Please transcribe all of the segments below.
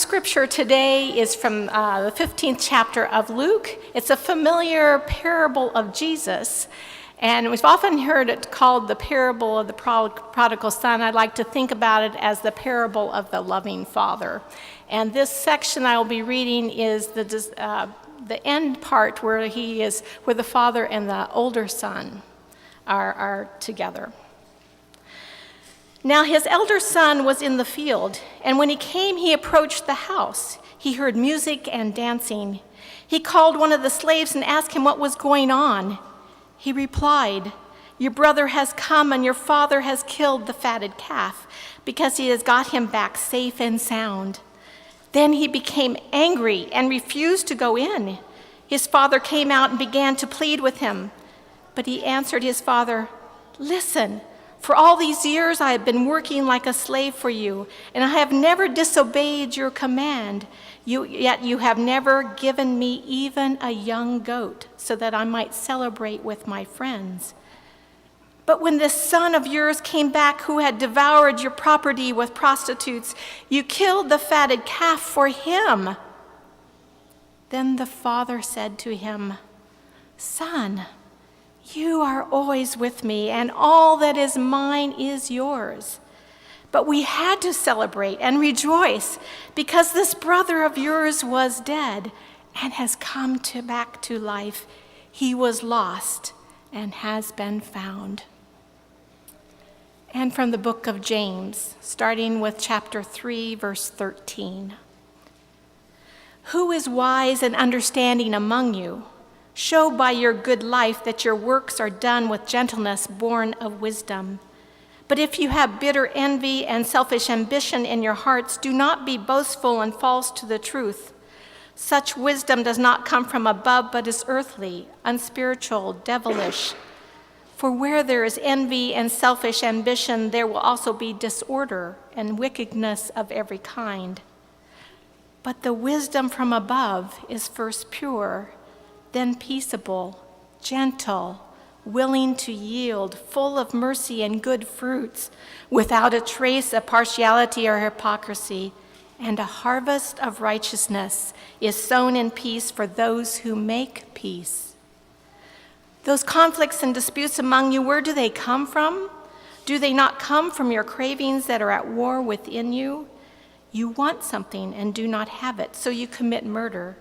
Scripture today is from the 15th chapter of Luke. It's a familiar parable of Jesus, and we've often heard it called the parable of the prodigal son. I'd like to think about it as the parable of the loving father. And this section I will be reading is the end part where where the father and the older son are together. Now his elder son was in the field, and when he came, he approached the house. He heard music and dancing. He called one of the slaves and asked him what was going on. He replied, "Your brother has come, and your father has killed the fatted calf, because he has got him back safe and sound." Then he became angry and refused to go in. His father came out and began to plead with him. But he answered his father, "Listen, for all these years I have been working like a slave for you, and I have never disobeyed your command. Yet you have never given me even a young goat so that I might celebrate with my friends. But when this son of yours came back who had devoured your property with prostitutes, you killed the fatted calf for him." Then the father said to him, "Son, you are always with me, and all that is mine is yours. But we had to celebrate and rejoice because this brother of yours was dead and has come back to life. He was lost and has been found." And from the book of James, starting with chapter 3, verse 13. "Who is wise and understanding among you? Show by your good life that your works are done with gentleness born of wisdom. But if you have bitter envy and selfish ambition in your hearts, do not be boastful and false to the truth. Such wisdom does not come from above, but is earthly, unspiritual, devilish. For where there is envy and selfish ambition, there will also be disorder and wickedness of every kind. But the wisdom from above is first pure, then peaceable, gentle, willing to yield, full of mercy and good fruits, without a trace of partiality or hypocrisy. And a harvest of righteousness is sown in peace for those who make peace. Those conflicts and disputes among you, where do they come from? Do they not come from your cravings that are at war within you? You want something and do not have it, so you commit murder.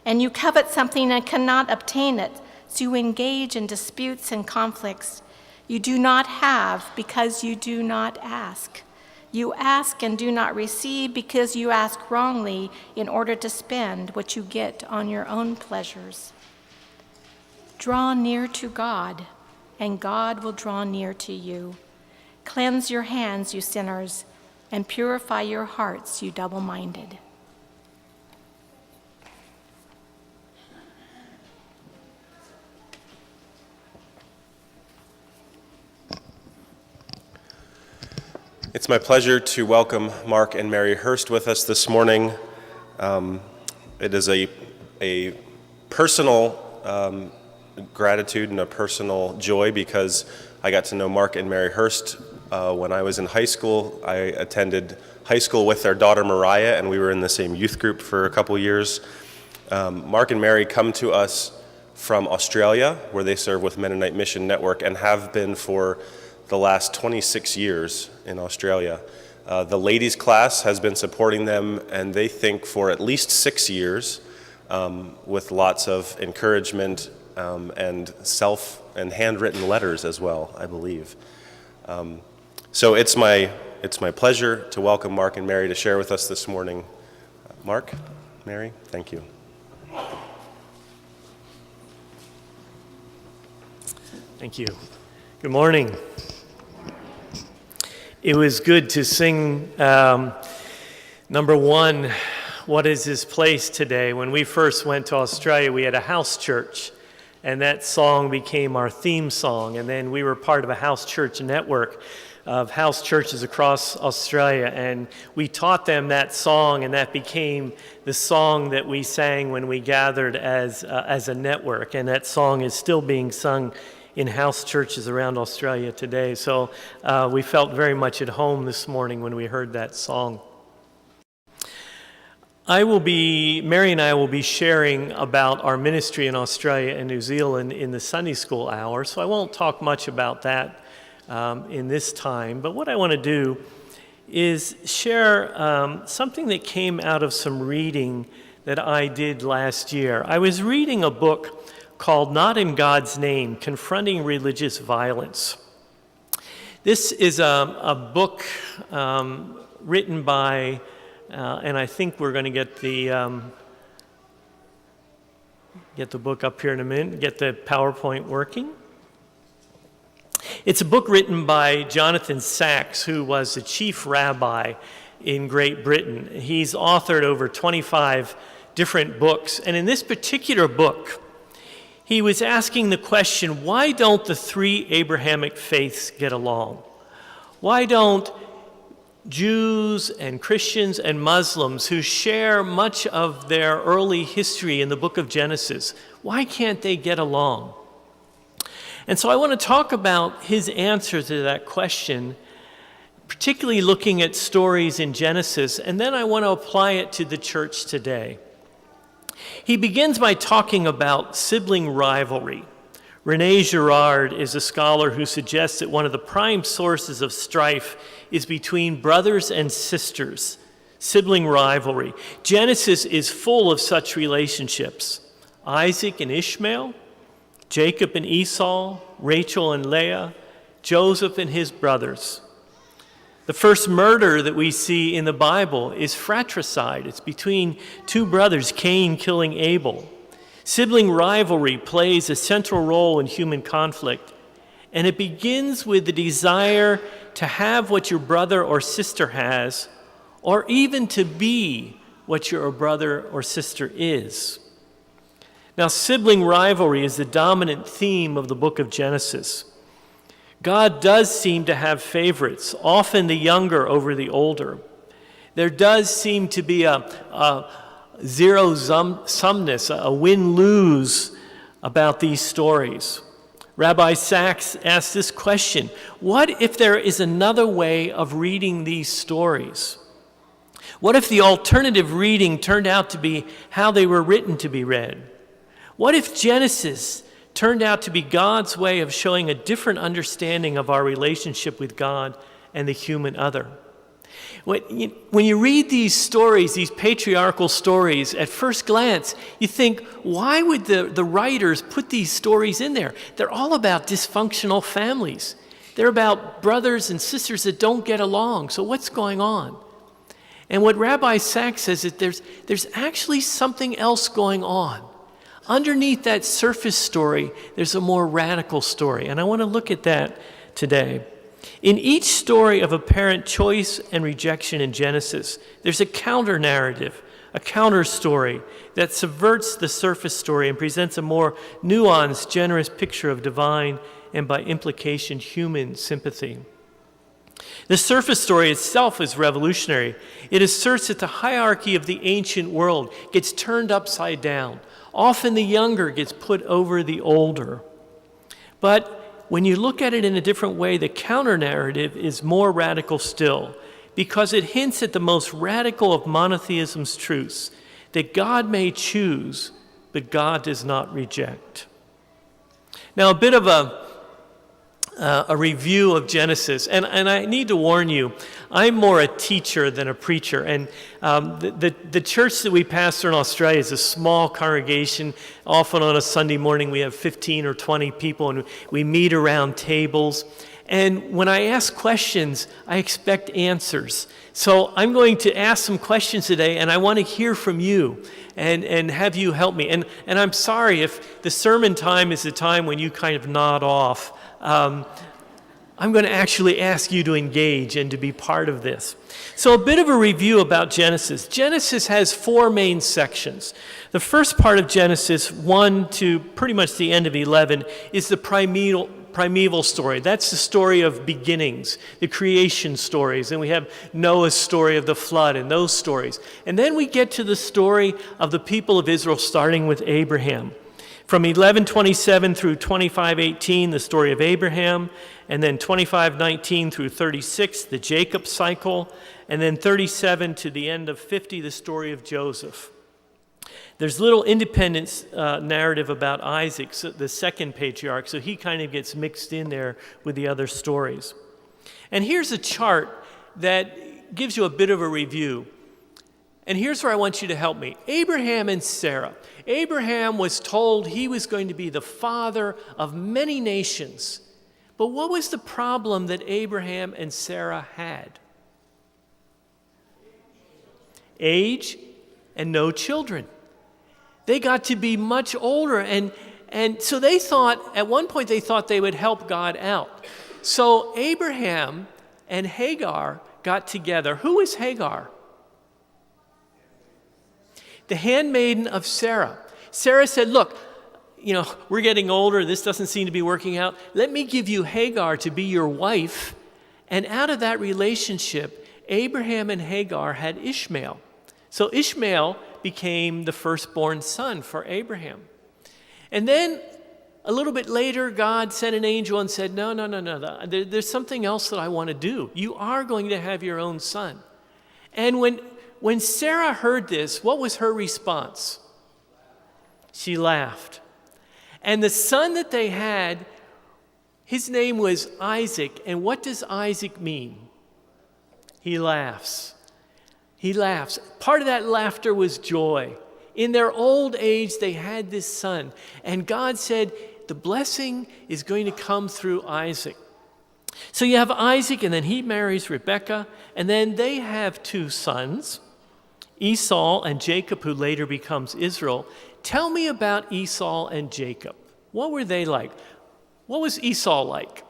And you covet something and cannot obtain it, so you engage in disputes and conflicts. You do not have because you do not ask. You ask and do not receive because you ask wrongly in order to spend what you get on your own pleasures. Draw near to God, and God will draw near to you. Cleanse your hands, you sinners, and purify your hearts, you double-minded." It's my pleasure to welcome Mark and Mary Hurst with us this morning. It is a personal gratitude and a personal joy because I got to know Mark and Mary Hurst when I was in high school. I attended high school with their daughter Mariah, and we were in the same youth group for a couple years. Mark and Mary come to us from Australia, where they serve with Mennonite Mission Network and have been for the last 26 years in Australia. The ladies' class has been supporting them, and they think for at least 6 years, with lots of encouragement and handwritten letters as well, I believe. So it's my pleasure to welcome Mark and Mary to share with us this morning. Mark, Mary, thank you. Thank you. Good morning. It was good to sing number one, "What is this place today?" When we first went to Australia, we had a house church, and that song became our theme song. And then we were part of a house church network of house churches across Australia, and we taught them that song, and that became the song that we sang when we gathered as a network. And that song is still being sung in house churches around Australia today. So we felt very much at home this morning when we heard that song. Mary and I will be sharing about our ministry in Australia and New Zealand in the Sunday school hour, so I won't talk much about that in this time. But what I want to do is share something that came out of some reading that I did last year. I was reading a book called Not in God's Name, Confronting Religious Violence. This is a book written by, and I think we're going to get the book up here in a minute, get the PowerPoint working. It's a book written by Jonathan Sacks, who was the chief rabbi in Great Britain. He's authored over 25 different books, and in this particular book, he was asking the question, why don't the three Abrahamic faiths get along? Why don't Jews and Christians and Muslims who share much of their early history in the book of Genesis, why can't they get along? And so I want to talk about his answer to that question, particularly looking at stories in Genesis, and then I want to apply it to the church today. He begins by talking about sibling rivalry. René Girard is a scholar who suggests that one of the prime sources of strife is between brothers and sisters, sibling rivalry. Genesis is full of such relationships. Isaac and Ishmael, Jacob and Esau, Rachel and Leah, Joseph and his brothers. The first murder that we see in the Bible is fratricide. It's between two brothers, Cain killing Abel. Sibling rivalry plays a central role in human conflict, and it begins with the desire to have what your brother or sister has, or even to be what your brother or sister is. Now, sibling rivalry is the dominant theme of the book of Genesis. God does seem to have favorites, often the younger over the older. There does seem to be a zero-sumness, a win-lose about these stories. Rabbi Sacks asked this question: what if there is another way of reading these stories? What if the alternative reading turned out to be how they were written to be read? What if Genesis turned out to be God's way of showing a different understanding of our relationship with God and the human other? When you read these stories, these patriarchal stories, at first glance, you think, why would the writers put these stories in there? They're all about dysfunctional families. They're about brothers and sisters that don't get along. So what's going on? And what Rabbi Sacks says is there's actually something else going on. Underneath that surface story, there's a more radical story, and I want to look at that today. In each story of apparent choice and rejection in Genesis, there's a counter-narrative, a counter-story that subverts the surface story and presents a more nuanced, generous picture of divine and, by implication, human sympathy. The surface story itself is revolutionary. It asserts that the hierarchy of the ancient world gets turned upside down. Often the younger gets put over the older. But when you look at it in a different way, the counter-narrative is more radical still, because it hints at the most radical of monotheism's truths, that God may choose, but God does not reject. Now, a bit of a review of Genesis, and I need to warn you, I'm more a teacher than a preacher, and the church that we pastor in Australia is a small congregation. Often on a Sunday morning we have 15 or 20 people, and we meet around tables, and when I ask questions, I expect answers. So I'm going to ask some questions today, and I want to hear from you and have you help me. And I'm sorry if the sermon time is the time when you kind of nod off. I'm going to actually ask you to engage and to be part of this. So a bit of a review about Genesis. Genesis has four main sections. The first part of Genesis, 1 to pretty much the end of 11, is the primeval story. That's the story of beginnings, the creation stories. And we have Noah's story of the flood and those stories. And then we get to the story of the people of Israel, starting with Abraham. From 11:27 through 25:18, the story of Abraham, and then 25:19 through 36, the Jacob cycle, and then 37 to the end of 50, the story of Joseph. There's little independent narrative about Isaac, so the second patriarch, so he kind of gets mixed in there with the other stories. And here's a chart that gives you a bit of a review. And here's where I want you to help me. Abraham and Sarah. Abraham was told he was going to be the father of many nations. But what was the problem that Abraham and Sarah had? Age and no children. They got to be much older, and so they thought, at one point they thought they would help God out. So Abraham and Hagar got together. Who is Hagar? The handmaiden of Sarah. Sarah said, look, we're getting older. This doesn't seem to be working out. Let me give you Hagar to be your wife. And out of that relationship, Abraham and Hagar had Ishmael. So Ishmael became the firstborn son for Abraham. And then a little bit later, God sent an angel and said, no. There's something else that I want to do. You are going to have your own son. And when Sarah heard this, what was her response? She laughed. And the son that they had, his name was Isaac. And what does Isaac mean? He laughs. He laughs. Part of that laughter was joy. In their old age, they had this son. And God said, the blessing is going to come through Isaac. So you have Isaac, and then he marries Rebekah. And then they have two sons, Esau and Jacob, who later becomes Israel. Tell me about Esau and Jacob. What were they like? What was Esau like?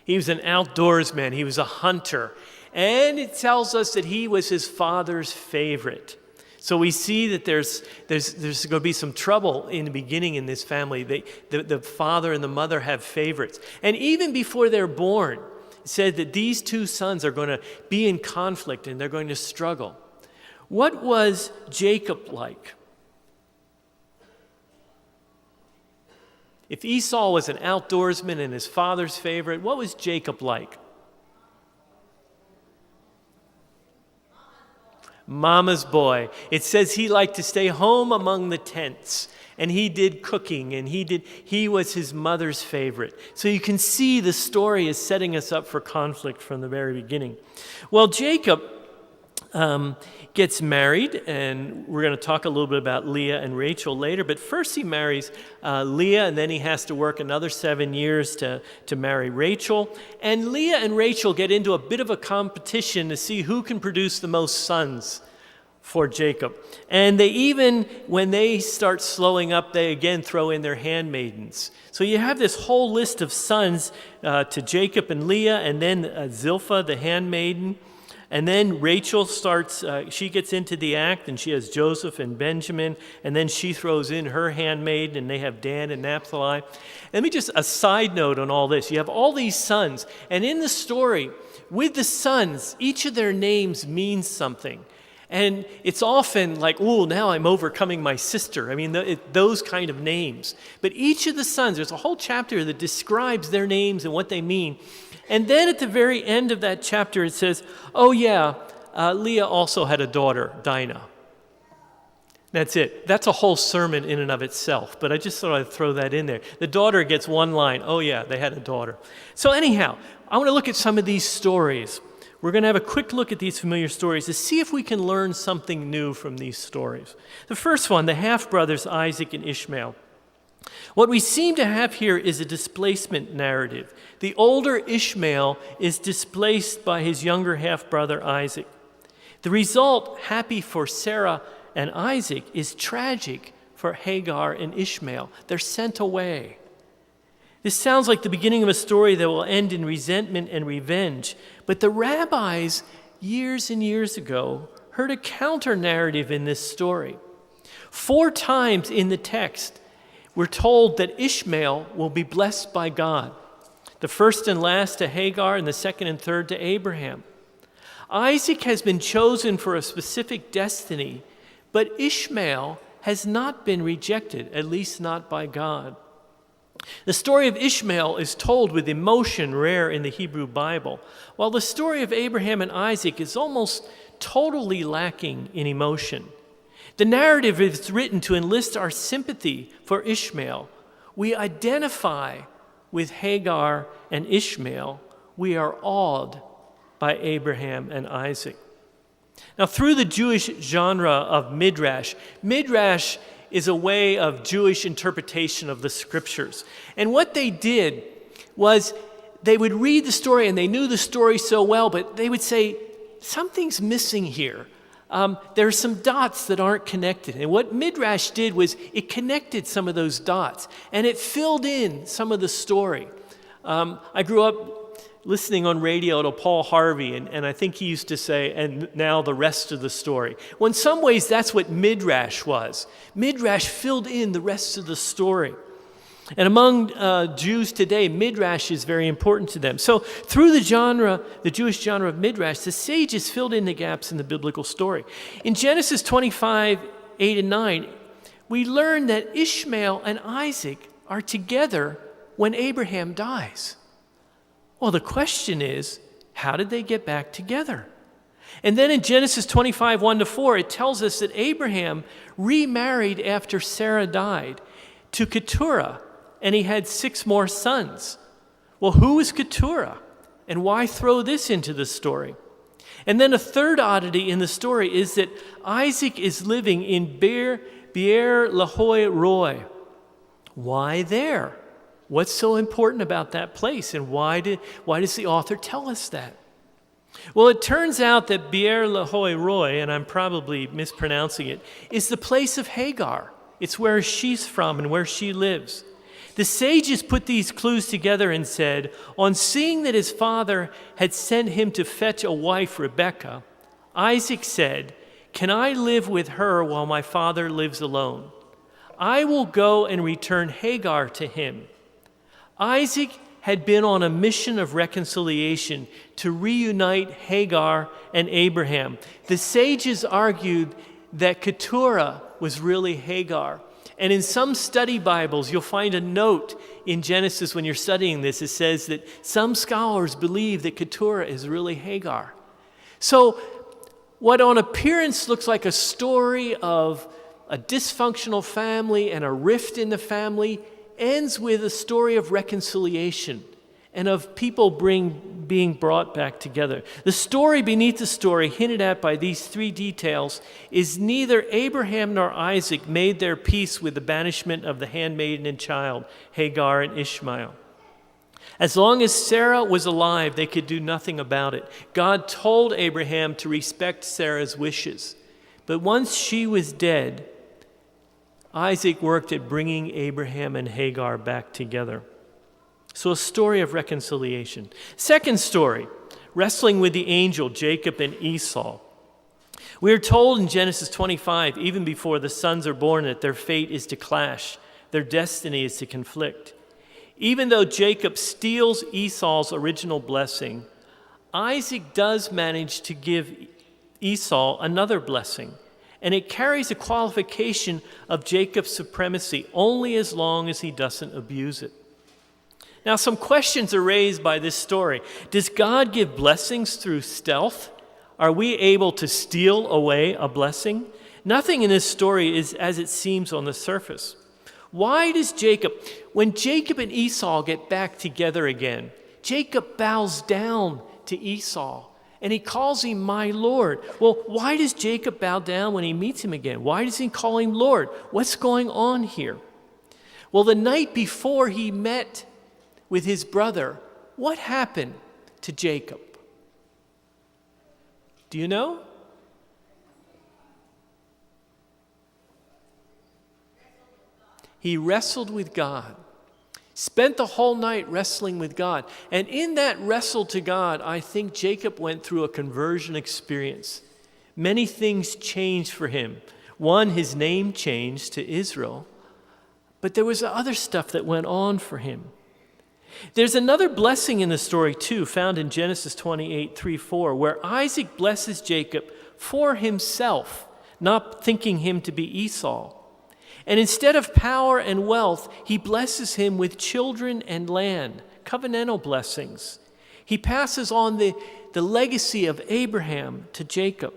He was an outdoorsman. He was a hunter. And it tells us that he was his father's favorite. So we see that there's going to be some trouble in the beginning in this family. The father and the mother have favorites. And even before they're born, it said that these two sons are going to be in conflict and they're going to struggle. What was Jacob like? If Esau was an outdoorsman and his father's favorite, what was Jacob like? Mama's boy. It says he liked to stay home among the tents, and he did cooking, and he was his mother's favorite. So you can see the story is setting us up for conflict from the very beginning. Well, Jacob gets married, and we're going to talk a little bit about Leah and Rachel later, but first he marries Leah, and then he has to work another 7 years to marry Rachel. And Leah and Rachel get into a bit of a competition to see who can produce the most sons for Jacob. And they even, when they start slowing up, they again throw in their handmaidens. So you have this whole list of sons to Jacob and Leah, and then Zilpah, the handmaiden. And then Rachel starts, she gets into the act, and she has Joseph and Benjamin, and then she throws in her handmaid, and they have Dan and Naphtali. Let me just, a side note on all this. You have all these sons, and in the story, with the sons, each of their names means something. And it's often like, oh, now I'm overcoming my sister. I mean, those kind of names. But each of the sons, there's a whole chapter that describes their names and what they mean. And then at the very end of that chapter, it says, oh yeah, Leah also had a daughter, Dinah. That's it. That's a whole sermon in and of itself, but I just thought I'd throw that in there. The daughter gets one line, oh yeah, they had a daughter. So anyhow, I want to look at some of these stories. We're going to have a quick look at these familiar stories to see if we can learn something new from these stories. The first one, the half-brothers Isaac and Ishmael. What we seem to have here is a displacement narrative. The older Ishmael is displaced by his younger half-brother Isaac. The result, happy for Sarah and Isaac, is tragic for Hagar and Ishmael. They're sent away. This sounds like the beginning of a story that will end in resentment and revenge. But the rabbis, years and years ago, heard a counter-narrative in this story. 4 times in the text, we're told that Ishmael will be blessed by God. The first and last to Hagar, and the second and third to Abraham. Isaac has been chosen for a specific destiny, but Ishmael has not been rejected, at least not by God. The story of Ishmael is told with emotion rare in the Hebrew Bible, while the story of Abraham and Isaac is almost totally lacking in emotion. The narrative is written to enlist our sympathy for Ishmael. We identify with Hagar and Ishmael. We are awed by Abraham and Isaac. Now, through the Jewish genre of midrash is a way of Jewish interpretation of the scriptures. And what they did was they would read the story, and they knew the story so well, but they would say, something's missing here. There are some dots that aren't connected. And what midrash did was it connected some of those dots, and it filled in some of the story. I grew up listening on radio to Paul Harvey, and I think he used to say, and now the rest of the story. Well, in some ways, that's what midrash was. Midrash filled in the rest of the story. And among Jews today, midrash is very important to them. So through the Jewish genre of midrash, the sages filled in the gaps in the biblical story. In Genesis 25, 8 and 9, we learn that Ishmael and Isaac are together when Abraham dies. Well, the question is, how did they get back together? And then in Genesis 25, 1 to 4, it tells us that Abraham remarried after Sarah died to Keturah, and he had 6 more sons. Well, who is Keturah? And why throw this into the story? And then a third oddity in the story is that Isaac is living in Beer Lahai Roi. Why there? What's so important about that place, and why does the author tell us that? Well, it turns out that Beer Lahai Roi, and I'm probably mispronouncing it, is the place of Hagar. It's where she's from and where she lives. The sages put these clues together and said, on seeing that his father had sent him to fetch a wife, Rebekah, Isaac said, "Can I live with her while my father lives alone? I will go and return Hagar to him." Isaac had been on a mission of reconciliation to reunite Hagar and Abraham. The sages argued that Keturah was really Hagar. And in some study Bibles, you'll find a note in Genesis when you're studying this. It says that some scholars believe that Keturah is really Hagar. So what on appearance looks like a story of a dysfunctional family and a rift in the family ends with a story of reconciliation and of people being brought back together. The story beneath the story, hinted at by these 3 details, is neither Abraham nor Isaac made their peace with the banishment of the handmaiden and child, Hagar and Ishmael. As long as Sarah was alive, they could do nothing about it. God told Abraham to respect Sarah's wishes. But once she was dead, Isaac worked at bringing Abraham and Hagar back together. So a story of reconciliation. Second story, wrestling with the angel, Jacob and Esau. We are told in Genesis 25, even before the sons are born, that their fate is to clash. Their destiny is to conflict. Even though Jacob steals Esau's original blessing, Isaac does manage to give Esau another blessing. And it carries a qualification of Jacob's supremacy only as long as he doesn't abuse it. Now, some questions are raised by this story. Does God give blessings through stealth? Are we able to steal away a blessing? Nothing in this story is as it seems on the surface. Why does when Jacob and Esau get back together again, Jacob bows down to Esau and he calls him my Lord. Well, why does Jacob bow down when he meets him again? Why does he call him Lord? What's going on here? Well, the night before he met with his brother, what happened to Jacob? Do you know? He wrestled with God. Spent the whole night wrestling with God. And in that wrestle to God, I think Jacob went through a conversion experience. Many things changed for him. One, his name changed to Israel. But there was other stuff that went on for him. There's another blessing in the story, too, found in Genesis 28:3-4, where Isaac blesses Jacob for himself, not thinking him to be Esau. And instead of power and wealth, he blesses him with children and land, covenantal blessings. He passes on the legacy of Abraham to Jacob.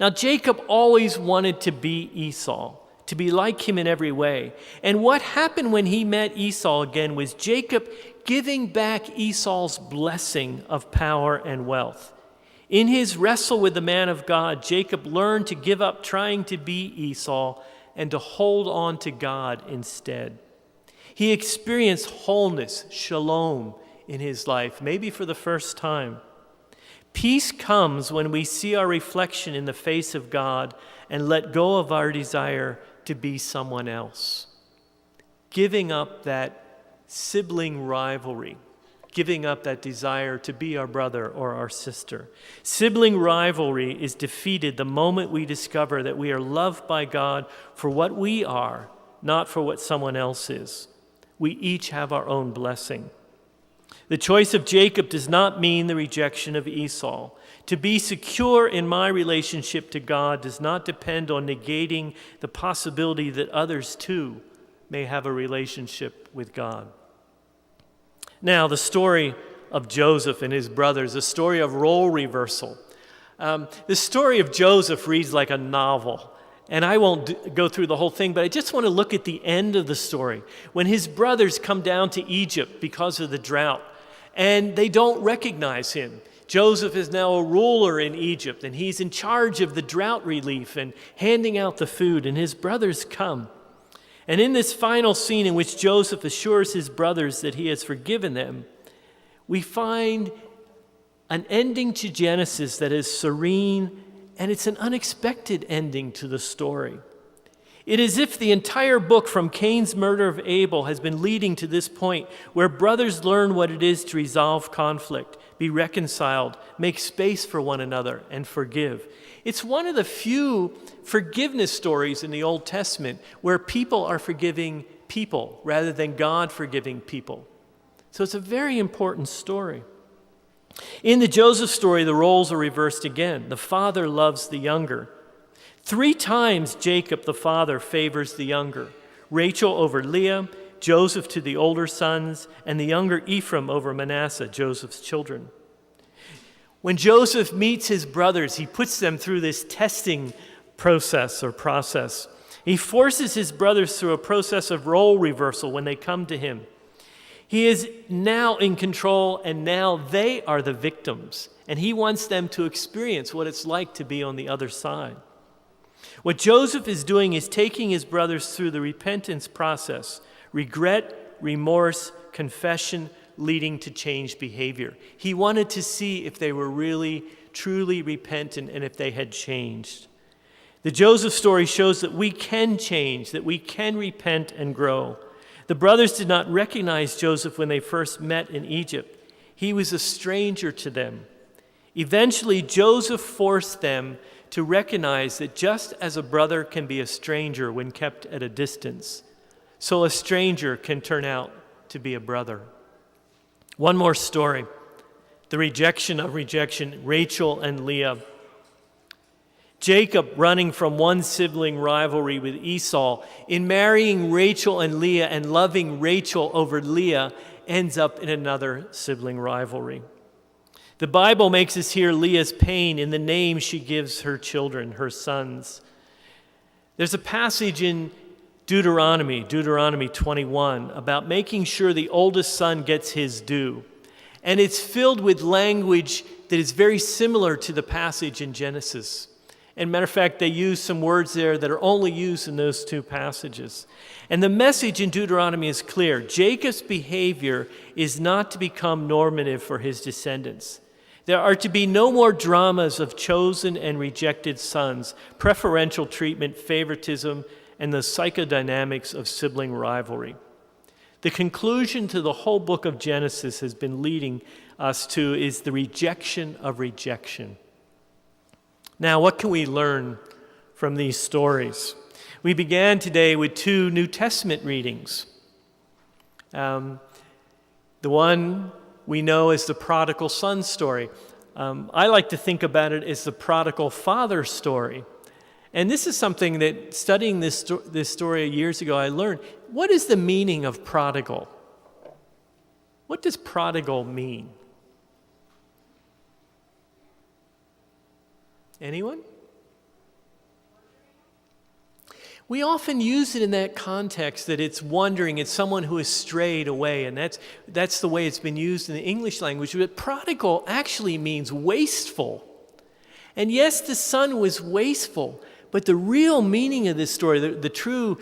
Now, Jacob always wanted to be Esau, to be like him in every way. And what happened when he met Esau again was Jacob giving back Esau's blessing of power and wealth. In his wrestle with the man of God, Jacob learned to give up trying to be Esau and to hold on to God instead. He experienced wholeness, shalom, in his life, maybe for the first time. Peace comes when we see our reflection in the face of God and let go of our desire to be someone else. Giving up that sibling rivalry, giving up that desire to be our brother or our sister. Sibling rivalry is defeated the moment we discover that we are loved by God for what we are, not for what someone else is. We each have our own blessing. The choice of Jacob does not mean the rejection of Esau. To be secure in my relationship to God does not depend on negating the possibility that others too may have a relationship with God. Now, the story of Joseph and his brothers, a story of role reversal. The story of Joseph reads like a novel. And I won't go through the whole thing, but I just want to look at the end of the story. When his brothers come down to Egypt because of the drought, and they don't recognize him. Joseph is now a ruler in Egypt, and he's in charge of the drought relief and handing out the food, and his brothers come. And in this final scene in which Joseph assures his brothers that he has forgiven them, we find an ending to Genesis that is serene, and it's an unexpected ending to the story. It is as if the entire book from Cain's murder of Abel has been leading to this point where brothers learn what it is to resolve conflict, be reconciled, make space for one another, and forgive. It's one of the few forgiveness stories in the Old Testament where people are forgiving people rather than God forgiving people. So it's a very important story. In the Joseph story, the roles are reversed again. The father loves the younger. 3 times Jacob, the father, favors the younger. Rachel over Leah, Joseph to the older sons, and the younger Ephraim over Manasseh, Joseph's children. When Joseph meets his brothers, he puts them through this testing process. He forces his brothers through a process of role reversal when they come to him. He is now in control, and now they are the victims, and he wants them to experience what it's like to be on the other side. What Joseph is doing is taking his brothers through the repentance process, regret, remorse, confession, leading to changed behavior. He wanted to see if they were really, truly repentant and if they had changed. The Joseph story shows that we can change, that we can repent and grow. The brothers did not recognize Joseph when they first met in Egypt. He was a stranger to them. Eventually, Joseph forced them to recognize that just as a brother can be a stranger when kept at a distance, so a stranger can turn out to be a brother. One more story, the rejection of rejection, Rachel and Leah. Jacob, running from one sibling rivalry with Esau, in marrying Rachel and Leah and loving Rachel over Leah, ends up in another sibling rivalry. The Bible makes us hear Leah's pain in the name she gives her children, her sons. There's a passage in Deuteronomy 21, about making sure the oldest son gets his due. And it's filled with language that is very similar to the passage in Genesis. And matter of fact, they use some words there that are only used in those 2 passages. And the message in Deuteronomy is clear. Jacob's behavior is not to become normative for his descendants. There are to be no more dramas of chosen and rejected sons, preferential treatment, favoritism, and the psychodynamics of sibling rivalry. The conclusion to the whole book of Genesis has been leading us to is the rejection of rejection. Now, what can we learn from these stories? We began today with 2 New Testament readings. The one we know as the prodigal son story. I like to think about it as the prodigal father story. And this is something that, studying this story years ago, I learned. What is the meaning of prodigal? What does prodigal mean? Anyone? We often use it in that context, that it's wandering, it's someone who has strayed away, and that's the way it's been used in the English language. But prodigal actually means wasteful. And yes, the son was wasteful, but the real meaning of this story, the true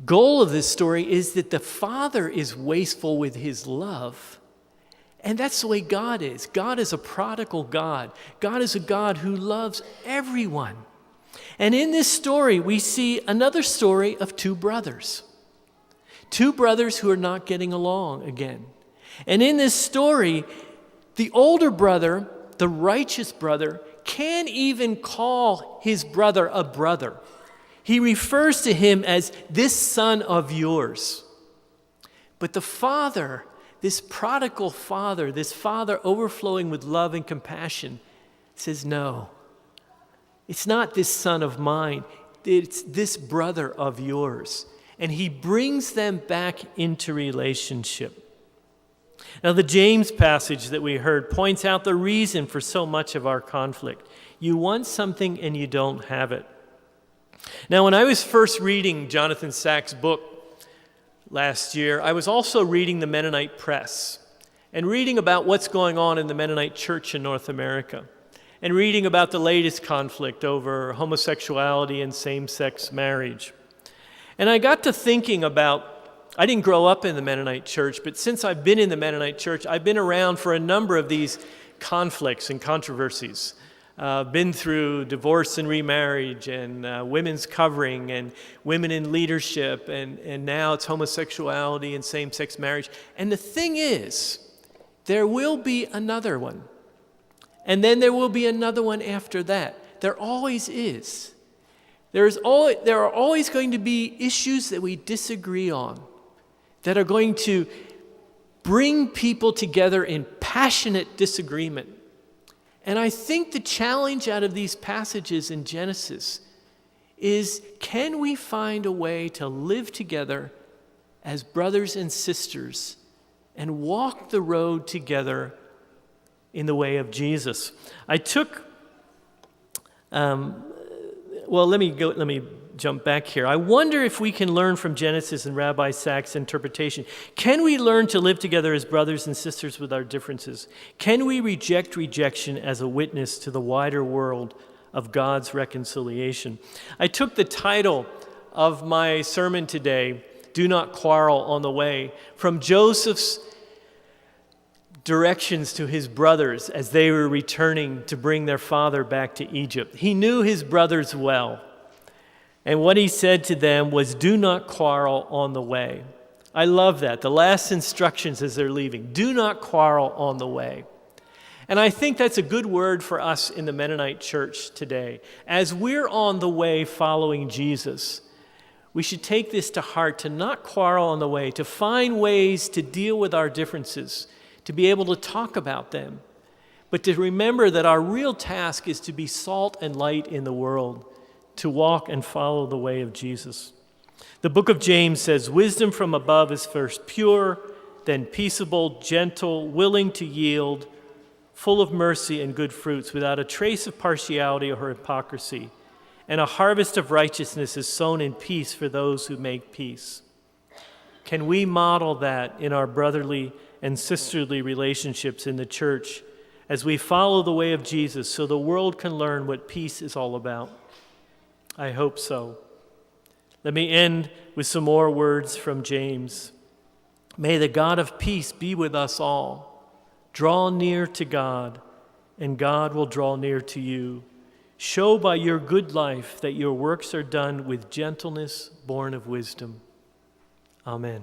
goal of this story, is that the father is wasteful with his love. And that's the way God is. God is a prodigal God. God is a God who loves everyone. And in this story, we see another story of two brothers. Two brothers who are not getting along again. And in this story, the older brother, the righteous brother, can't even call his brother a brother. He refers to him as this son of yours. But the father, this prodigal father, this father overflowing with love and compassion, says, no, it's not this son of mine, it's this brother of yours. And he brings them back into relationship. Now, the James passage that we heard points out the reason for so much of our conflict. You want something and you don't have it. Now, when I was first reading Jonathan Sack's book last year, I was also reading the Mennonite Press and reading about what's going on in the Mennonite Church in North America and reading about the latest conflict over homosexuality and same-sex marriage. And I got to thinking about, I didn't grow up in the Mennonite Church, but since I've been in the Mennonite Church, I've been around for a number of these conflicts and controversies. Been through divorce and remarriage and women's covering and women in leadership, and now it's homosexuality and same-sex marriage. And the thing is, there will be another one. And then there will be another one after that. There always is. There are always going to be issues that we disagree on, that are going to bring people together in passionate disagreement. And I think the challenge out of these passages in Genesis is, can we find a way to live together as brothers and sisters and walk the road together in the way of Jesus? I took, let me jump back here. I wonder if we can learn from Genesis and Rabbi Sack's interpretation. Can we learn to live together as brothers and sisters with our differences? Can we reject rejection as a witness to the wider world of God's reconciliation? I took the title of my sermon today, Do Not Quarrel on the Way, from Joseph's directions to his brothers as they were returning to bring their father back to Egypt. He knew his brothers well. And what he said to them was, do not quarrel on the way. I love that. The last instructions as they're leaving, do not quarrel on the way. And I think that's a good word for us in the Mennonite Church today. As we're on the way following Jesus, we should take this to heart, to not quarrel on the way, to find ways to deal with our differences, to be able to talk about them, but to remember that our real task is to be salt and light in the world, to walk and follow the way of Jesus. The book of James says, wisdom from above is first pure, then peaceable, gentle, willing to yield, full of mercy and good fruits, without a trace of partiality or hypocrisy. And a harvest of righteousness is sown in peace for those who make peace. Can we model that in our brotherly and sisterly relationships in the church as we follow the way of Jesus, so the world can learn what peace is all about? I hope so. Let me end with some more words from James. May the God of peace be with us all. Draw near to God, and God will draw near to you. Show by your good life that your works are done with gentleness born of wisdom. Amen.